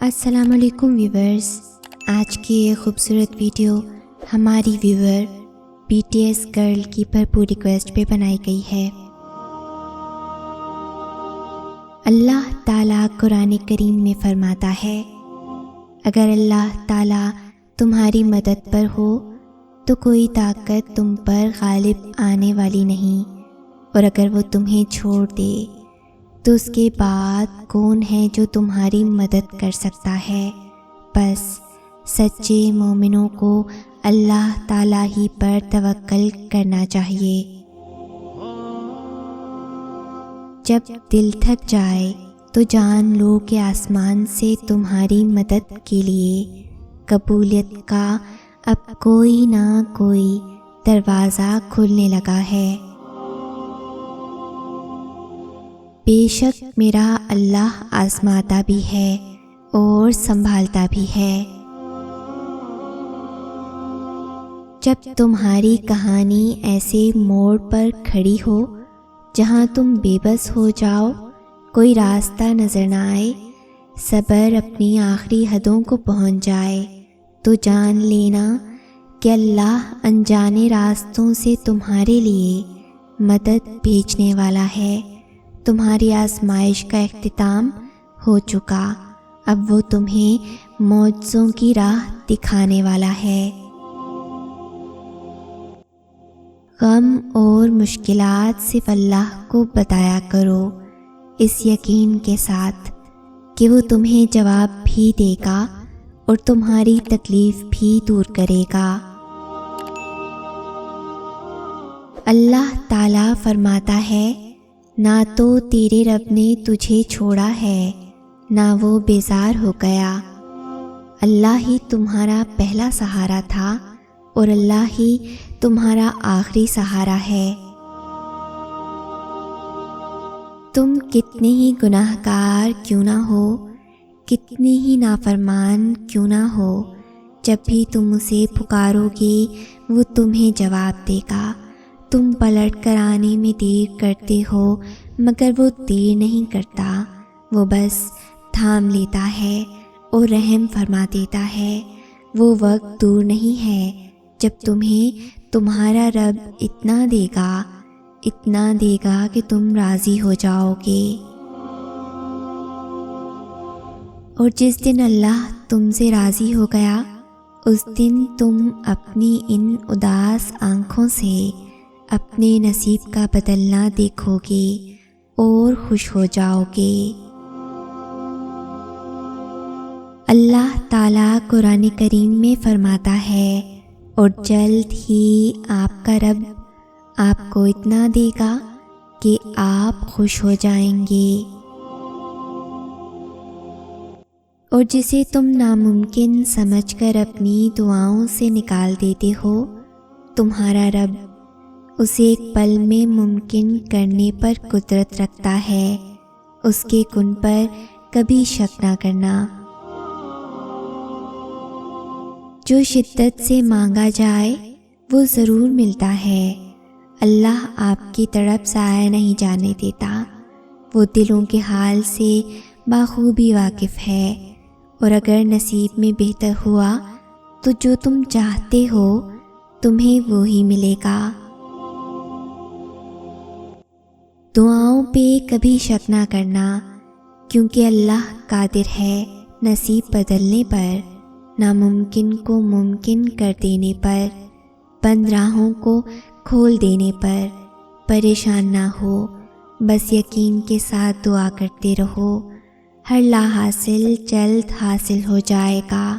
السلام علیکم ویورز، آج کی یہ خوبصورت ویڈیو ہماری ویور بی ٹی ایس گرل کی بھرپور ریکویسٹ پہ بنائی گئی ہے۔ اللہ تعالیٰ قرآن کریم میں فرماتا ہے، اگر اللہ تعالیٰ تمہاری مدد پر ہو تو کوئی طاقت تم پر غالب آنے والی نہیں، اور اگر وہ تمہیں چھوڑ دے تو اس کے بعد کون ہے جو تمہاری مدد کر سکتا ہے؟ بس سچے مومنوں کو اللہ تعالیٰ ہی پر توکل کرنا چاہیے۔ جب دل تھک جائے تو جان لو کہ آسمان سے تمہاری مدد کے لیے قبولیت کا اب کوئی نہ کوئی دروازہ کھلنے لگا ہے۔ بے شک میرا اللہ آزماتا بھی ہے اور سنبھالتا بھی ہے۔ جب تمہاری کہانی ایسے موڑ پر کھڑی ہو جہاں تم بے بس ہو جاؤ، کوئی راستہ نظر نہ آئے، صبر اپنی آخری حدوں کو پہنچ جائے، تو جان لینا کہ اللہ انجانے راستوں سے تمہارے لیے مدد بھیجنے والا ہے۔ تمہاری آزمائش کا اختتام ہو چکا، اب وہ تمہیں معجزوں کی راہ دکھانے والا ہے۔ غم اور مشکلات صرف اللہ کو بتایا کرو، اس یقین کے ساتھ کہ وہ تمہیں جواب بھی دے گا اور تمہاری تکلیف بھی دور کرے گا۔ اللہ تعالیٰ فرماتا ہے، نہ تو تیرے رب نے تجھے چھوڑا ہے نہ وہ بیزار ہو گیا۔ اللہ ہی تمہارا پہلا سہارا تھا اور اللہ ہی تمہارا آخری سہارا ہے۔ تم کتنے ہی گناہ گار کیوں نہ ہو، کتنے ہی نافرمان کیوں نہ ہو، جب بھی تم اسے پکارو گے وہ تمہیں جواب دے گا۔ تم پلٹ کر آنے میں دیر کرتے ہو مگر وہ دیر نہیں کرتا، وہ بس تھام لیتا ہے اور رحم فرما دیتا ہے۔ وہ وقت دور نہیں ہے جب تمہیں تمہارا رب اتنا دے گا کہ تم راضی ہو جاؤ گے۔ اور جس دن اللہ تم سے راضی ہو گیا، اس دن تم اپنی ان اداس آنکھوں سے اپنے نصیب کا بدلنا دیکھو گے اور خوش ہو جاؤ گے۔ اللہ تعالیٰ قرآن کریم میں فرماتا ہے، اور جلد ہی آپ کا رب آپ کو اتنا دے گا کہ آپ خوش ہو جائیں گے۔ اور جسے تم ناممکن سمجھ کر اپنی دعاؤں سے نکال دیتے ہو، تمہارا رب اسے ایک پل میں ممکن کرنے پر قدرت رکھتا ہے۔ اس کے کن پر کبھی شک نہ کرنا۔ جو شدت سے مانگا جائے وہ ضرور ملتا ہے۔ اللہ آپ کی طرف ضائع نہیں جانے دیتا، وہ دلوں کے حال سے بخوبی واقف ہے، اور اگر نصیب میں بہتر ہوا تو جو تم چاہتے ہو تمہیں وہی ملے گا۔ دعاؤں پہ کبھی شک نہ کرنا، کیونکہ اللہ قادر ہے نصیب بدلنے پر، ناممکن کو ممکن کر دینے پر، بند راہوں کو کھول دینے پر۔ پریشان نہ ہو، بس یقین کے ساتھ دعا کرتے رہو، ہر لا حاصل جلد حاصل ہو جائے گا۔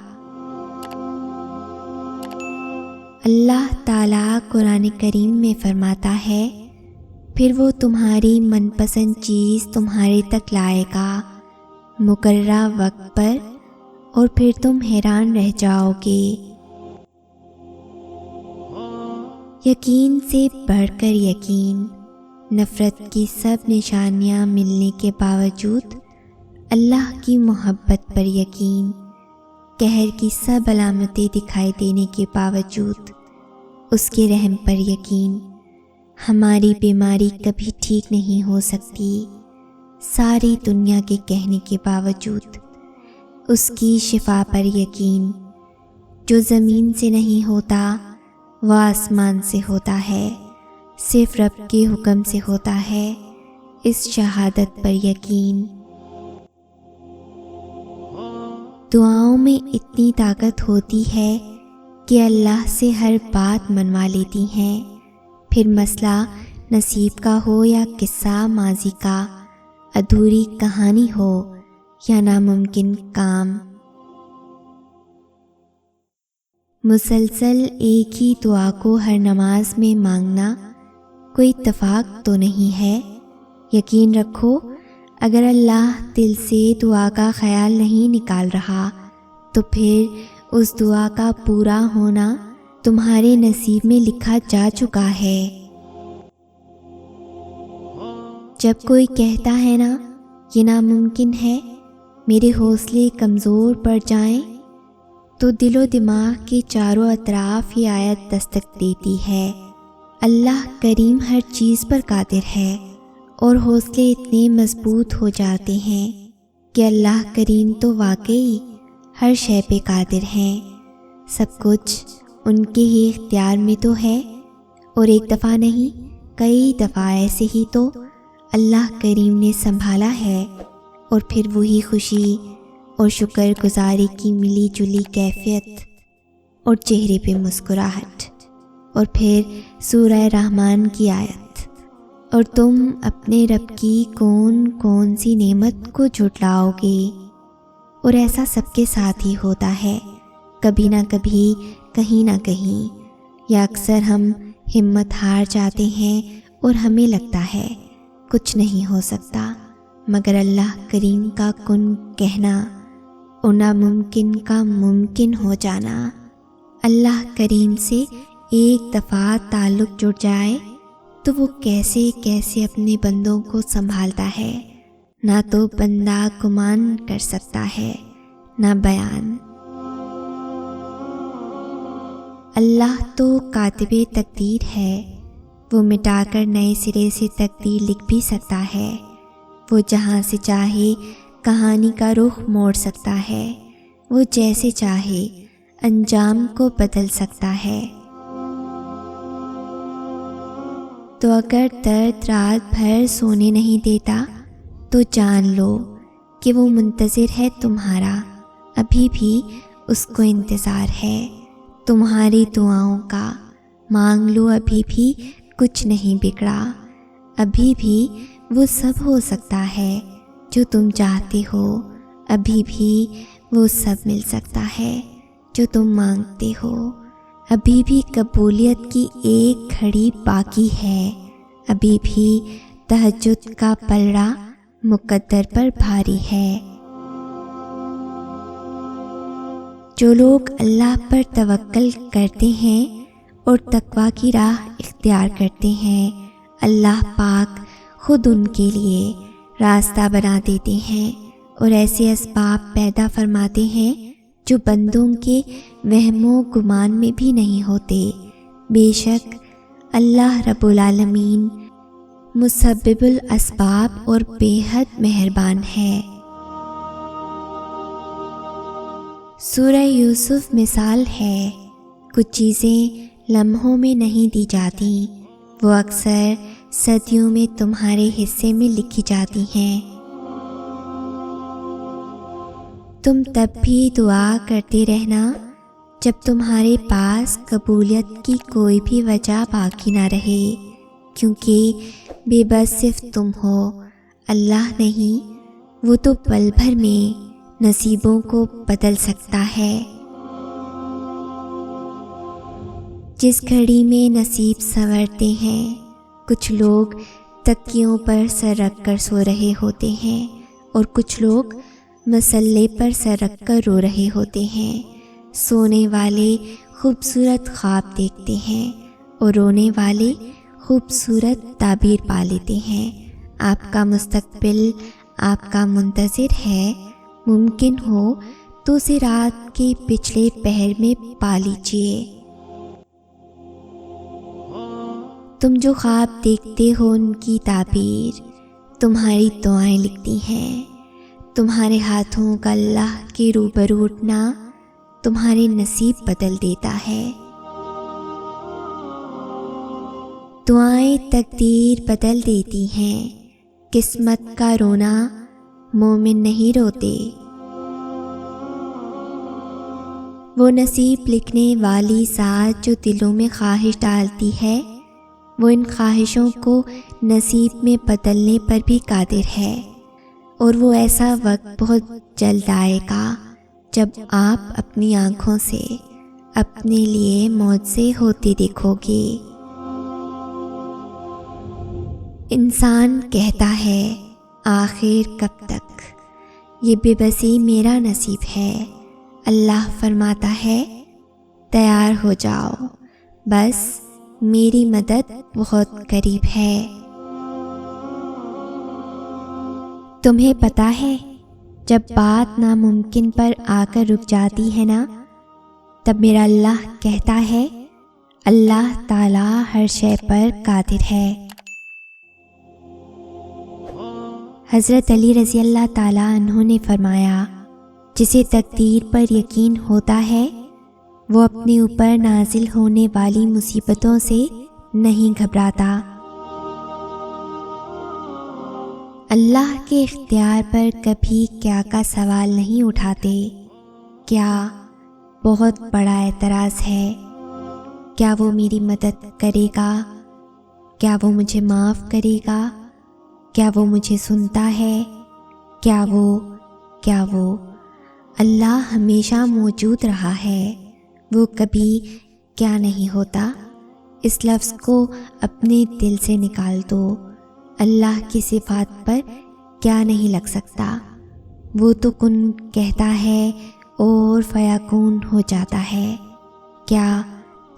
اللہ تعالیٰ قرآن کریم میں فرماتا ہے، پھر وہ تمہاری من پسند چیز تمہارے تک لائے گا مقررہ وقت پر، اور پھر تم حیران رہ جاؤ گے۔ یقین سے بڑھ کر یقین، نفرت کی سب نشانیاں ملنے کے باوجود اللہ کی محبت پر یقین، قہر کی سب علامتیں دکھائی دینے کے باوجود اس کے رحم پر یقین۔ ہماری بیماری کبھی ٹھیک نہیں ہو سکتی، ساری دنیا کے کہنے کے باوجود اس کی شفا پر یقین۔ جو زمین سے نہیں ہوتا وہ آسمان سے ہوتا ہے، صرف رب کے حکم سے ہوتا ہے، اس شہادت پر یقین۔ دعاؤں میں اتنی طاقت ہوتی ہے کہ اللہ سے ہر بات منوا لیتی ہیں، پھر مسئلہ نصیب کا ہو یا قصہ ماضی کا، ادھوری کہانی ہو یا ناممکن کام۔ مسلسل ایک ہی دعا کو ہر نماز میں مانگنا کوئی اتفاق تو نہیں ہے۔ یقین رکھو اگر اللہ دل سے دعا کا خیال نہیں نکال رہا تو پھر اس دعا کا پورا ہونا تمہارے نصیب میں لکھا جا چکا ہے۔ جب کوئی کہتا ہے نا یہ ناممکن ہے، میرے حوصلے کمزور پڑ جائیں، تو دل و دماغ کے چاروں اطراف یہ آیت دستک دیتی ہے، اللہ کریم ہر چیز پر قادر ہے، اور حوصلے اتنے مضبوط ہو جاتے ہیں کہ اللہ کریم تو واقعی ہر شے پہ قادر ہیں، سب کچھ ان کے ہی اختیار میں تو ہے، اور ایک دفعہ نہیں کئی دفعہ ایسے ہی تو اللہ کریم نے سنبھالا ہے، اور پھر وہی خوشی اور شکر گزاری کی ملی جلی کیفیت اور چہرے پہ مسکراہٹ، اور پھر سورہ رحمان کی آیت، اور تم اپنے رب کی کون کون سی نعمت کو جھٹلاؤ گے۔ اور ایسا سب کے ساتھ ہی ہوتا ہے، کبھی نہ کبھی کہیں نہ کہیں، یا اکثر ہم ہمت ہار جاتے ہیں اور ہمیں لگتا ہے کچھ نہیں ہو سکتا، مگر اللہ کریم کا کن کہنا اور ناممکن کا ممکن ہو جانا۔ اللہ کریم سے ایک دفعہ تعلق جڑ جائے تو وہ کیسے کیسے اپنے بندوں کو سنبھالتا ہے، نہ تو بندہ گمان کر سکتا ہے نہ بیان۔ اللہ تو کاتب تقدیر ہے، وہ مٹا کر نئے سرے سے تقدیر لکھ بھی سکتا ہے، وہ جہاں سے چاہے کہانی کا رخ موڑ سکتا ہے، وہ جیسے چاہے انجام کو بدل سکتا ہے۔ تو اگر درد رات بھر سونے نہیں دیتا تو جان لو کہ وہ منتظر ہے تمہارا، ابھی بھی اس کو انتظار ہے تمہاری دعاؤں کا۔ مانگ لو ابھی بھی کچھ نہیں بگڑا، ابھی بھی وہ سب ہو سکتا ہے جو تم چاہتے ہو، ابھی بھی وہ سب مل سکتا ہے جو تم مانگتے ہو، ابھی بھی قبولیت کی ایک گھڑی باقی ہے، ابھی بھی تہجد کا پلڑا مقدر پر بھاری ہے۔ جو لوگ اللہ پر توکل کرتے ہیں اور تقویٰ کی راہ اختیار کرتے ہیں، اللہ پاک خود ان کے لیے راستہ بنا دیتے ہیں اور ایسے اسباب پیدا فرماتے ہیں جو بندوں کے وہم و گمان میں بھی نہیں ہوتے۔ بے شک اللہ رب العالمین مسبب الاسباب اور بے حد مہربان ہے۔ سورہ یوسف مثال ہے، کچھ چیزیں لمحوں میں نہیں دی جاتی، وہ اکثر صدیوں میں تمہارے حصے میں لکھی جاتی ہیں۔ تم تب بھی دعا کرتے رہنا جب تمہارے پاس قبولیت کی کوئی بھی وجہ باقی نہ رہے، کیونکہ بے بس صرف تم ہو، اللہ نہیں، وہ تو پل بھر میں نصیبوں کو بدل سکتا ہے۔ جس گھڑی میں نصیب سنورتے ہیں، کچھ لوگ تکیوں پر سر رکھ کر سو رہے ہوتے ہیں اور کچھ لوگ مسلے پر سر رکھ کر رو رہے ہوتے ہیں۔ سونے والے خوبصورت خواب دیکھتے ہیں اور رونے والے خوبصورت تعبیر پا لیتے ہیں۔ آپ کا مستقبل آپ کا منتظر ہے، ممکن ہو تو اسے رات کے پچھلے پہر میں پا لیجیے۔ تم جو خواب دیکھتے ہو ان کی تعبیر تمہاری دعائیں لکھتی ہیں۔ تمہارے ہاتھوں کا اللہ کے روبرو اٹھنا تمہارے نصیب بدل دیتا ہے۔ دعائیں تقدیر بدل دیتی ہیں، قسمت کا رونا مومن نہیں روتے۔ وہ نصیب لکھنے والی ذات جو دلوں میں خواہش ڈالتی ہے، وہ ان خواہشوں کو نصیب میں بدلنے پر بھی قادر ہے، اور وہ ایسا وقت بہت جلد آئے گا جب آپ اپنی آنکھوں سے اپنے لیے معجزے ہوتے دیکھو گے۔ انسان کہتا ہے آخر کب تک، یہ بے بسی میرا نصیب ہے۔ اللہ فرماتا ہے تیار ہو جاؤ، بس میری مدد بہت قریب ہے۔ تمہیں پتہ ہے جب بات ناممکن پر آ کر رک جاتی ہے نا، تب میرا اللہ کہتا ہے اللہ تعالیٰ ہر شے پر قادر ہے۔ حضرت علی رضی اللہ تعالیٰ عنہ نے فرمایا جسے تقدیر پر یقین ہوتا ہے وہ اپنے اوپر نازل ہونے والی مصیبتوں سے نہیں گھبراتا۔ اللہ کے اختیار پر کبھی کیا کا سوال نہیں اٹھاتے۔ کیا بہت بڑا اعتراض ہے، کیا وہ میری مدد کرے گا، کیا وہ مجھے معاف کرے گا، کیا وہ مجھے سنتا ہے، کیا وہ اللہ ہمیشہ موجود رہا ہے، وہ کبھی کیا نہیں ہوتا۔ اس لفظ کو اپنے دل سے نکال دو۔ اللہ کی صفات پر کیا نہیں لگ سکتا، وہ تو کن کہتا ہے اور فیکون ہو جاتا ہے۔ کیا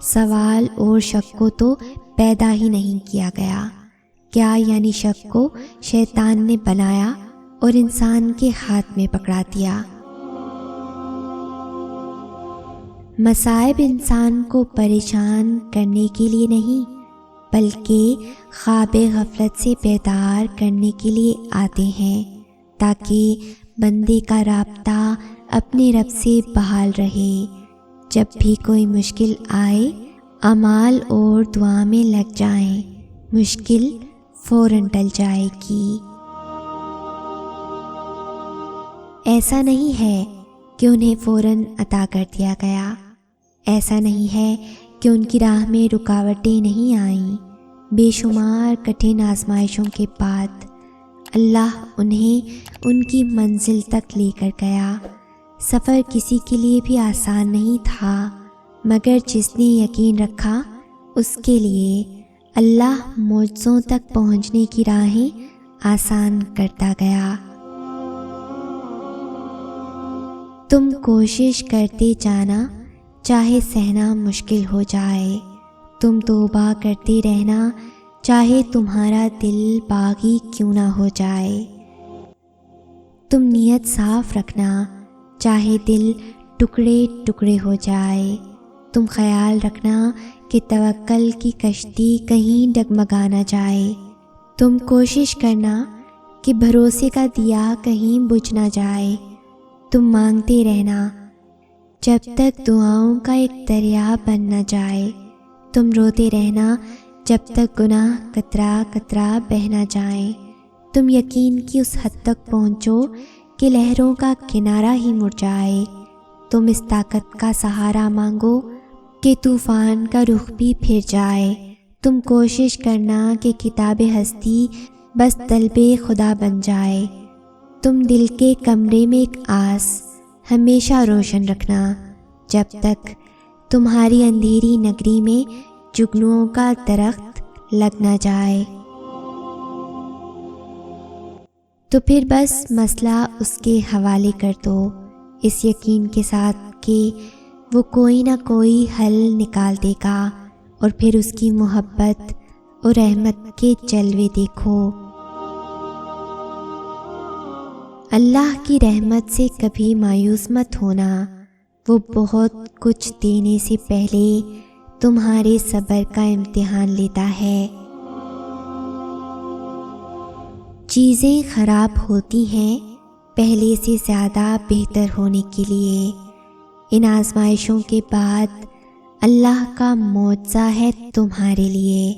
سوال اور شک کو تو پیدا ہی نہیں کیا گیا، کیا یعنی شک کو شیطان نے بنایا اور انسان کے ہاتھ میں پکڑا دیا۔ مصائب انسان کو پریشان کرنے کے لیے نہیں بلکہ خواب غفلت سے بیدار کرنے کے لیے آتے ہیں، تاکہ بندے کا رابطہ اپنے رب سے بحال رہے۔ جب بھی کوئی مشکل آئے اعمال اور دعا میں لگ جائیں، مشکل فوراً ٹل جائے گی۔ ایسا نہیں ہے کہ انہیں فوراً عطا کر دیا گیا، ایسا نہیں ہے کہ ان کی راہ میں رکاوٹیں نہیں آئیں۔ بے شمار کٹھن آزمائشوں کے بعد اللہ انہیں ان کی منزل تک لے کر گیا۔ سفر کسی کے لیے بھی آسان نہیں تھا، مگر جس نے یقین رکھا اس کے لیے اللہ معجزوں تک پہنچنے کی راہیں آسان کرتا گیا۔ تم کوشش کرتے جانا، چاہے سہنا مشکل ہو جائے، تم توبہ کرتے رہنا، چاہے تمہارا دل باغی کیوں نہ ہو جائے۔ تم نیت صاف رکھنا، چاہے دل ٹکڑے ٹکڑے ہو جائے۔ تم خیال رکھنا کہ توکل کی کشتی کہیں ڈگمگا نہ جائے۔ تم کوشش کرنا کہ بھروسے کا دیا کہیں بجھ نہ جائے۔ تم مانگتے رہنا جب تک دعاؤں کا ایک دریا بن نہ جائے۔ تم روتے رہنا جب تک گناہ قطرہ قطرہ بہہ نہ جائیں۔ تم یقین کی اس حد تک پہنچو کہ لہروں کا کنارہ ہی مڑ جائے۔ تم اس طاقت کا سہارا مانگو کہ طوفان کا رخ بھی پھر جائے۔ تم کوشش کرنا کہ کتاب ہستی بس طلب خدا بن جائے۔ تم دل کے کمرے میں ایک آس ہمیشہ روشن رکھنا، جب تک تمہاری اندھیری نگری میں جگنوؤں کا درخت لگ نہ جائے۔ تو پھر بس مسئلہ اس کے حوالے کر دو، اس یقین کے ساتھ کہ وہ کوئی نہ کوئی حل نکال دے گا، اور پھر اس کی محبت اور رحمت کے جلوے دیکھو۔ اللہ کی رحمت سے کبھی مایوس مت ہونا، وہ بہت کچھ دینے سے پہلے تمہارے صبر کا امتحان لیتا ہے۔ چیزیں خراب ہوتی ہیں پہلے سے زیادہ بہتر ہونے کے لیے۔ ان آزمائشوں کے بعد اللہ کا معجزہ ہے تمہارے لیے۔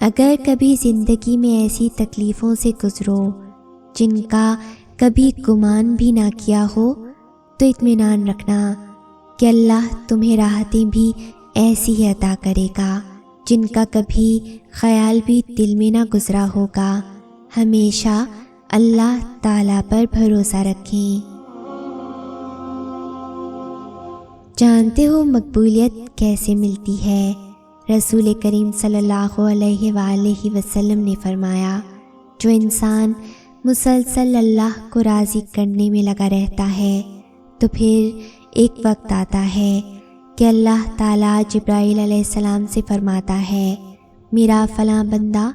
اگر کبھی زندگی میں ایسی تکلیفوں سے گزرو جن کا کبھی گمان بھی نہ کیا ہو، تو اطمینان رکھنا کہ اللہ تمہیں راحتیں بھی ایسی ہی عطا کرے گا جن کا کبھی خیال بھی دل میں نہ گزرا ہوگا۔ ہمیشہ اللہ تعالیٰ پر بھروسہ رکھیں۔ جانتے ہو مقبولیت کیسے ملتی ہے؟ رسول کریم صلی اللہ علیہ وآلہ وسلم نے فرمایا، جو انسان مسلسل اللہ کو راضی کرنے میں لگا رہتا ہے تو پھر ایک وقت آتا ہے کہ اللہ تعالیٰ جبرائیل علیہ السلام سے فرماتا ہے، میرا فلاں بندہ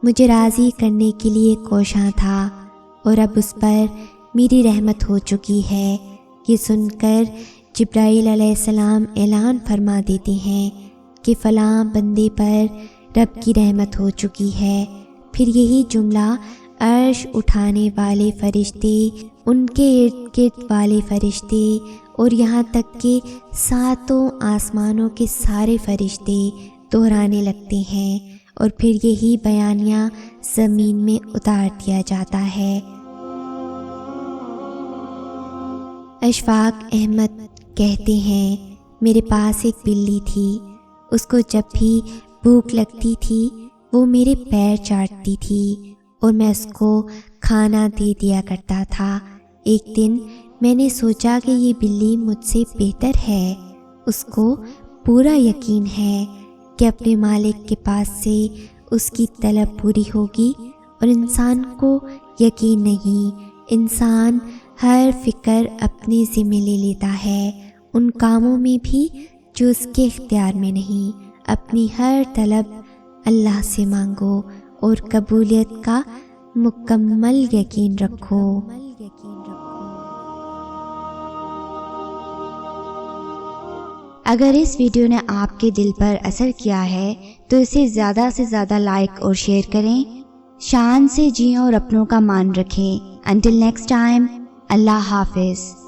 مجھے راضی کرنے کے لیے کوشاں تھا اور اب اس پر میری رحمت ہو چکی ہے۔ یہ سن کر جبرائیل علیہ السلام اعلان فرما دیتے ہیں کہ فلاں بندے پر رب کی رحمت ہو چکی ہے۔ پھر یہی جملہ عرش اٹھانے والے فرشتے، ان کے ارد گرد والے فرشتے اور یہاں تک کہ ساتوں آسمانوں کے سارے فرشتے دہرانے لگتے ہیں، اور پھر یہی بیانیہ زمین میں اتار دیا جاتا ہے۔ اشفاق احمد کہتے ہیں، میرے پاس ایک بلی تھی، اس کو جب بھی بھوک لگتی تھی وہ میرے پیر چاٹتی تھی اور میں اس کو کھانا دے دیا کرتا تھا۔ ایک دن میں نے سوچا کہ یہ بلی مجھ سے بہتر ہے، اس کو پورا یقین ہے کہ اپنے مالک کے پاس سے اس کی طلب پوری ہوگی، اور انسان کو یقین نہیں۔ انسان ہر فکر اپنے ذمہ لے لیتا ہے، ان کاموں میں بھی جو اس کے اختیار میں نہیں۔ اپنی ہر طلب اللہ سے مانگو اور قبولیت کا مکمل یقین رکھو۔ اگر اس ویڈیو نے آپ کے دل پر اثر کیا ہے تو اسے زیادہ سے زیادہ لائک اور شیئر کریں۔ شان سے جئیں اور اپنوں کا مان رکھیں۔ انٹل نیکسٹ ٹائم، اللہ حافظ۔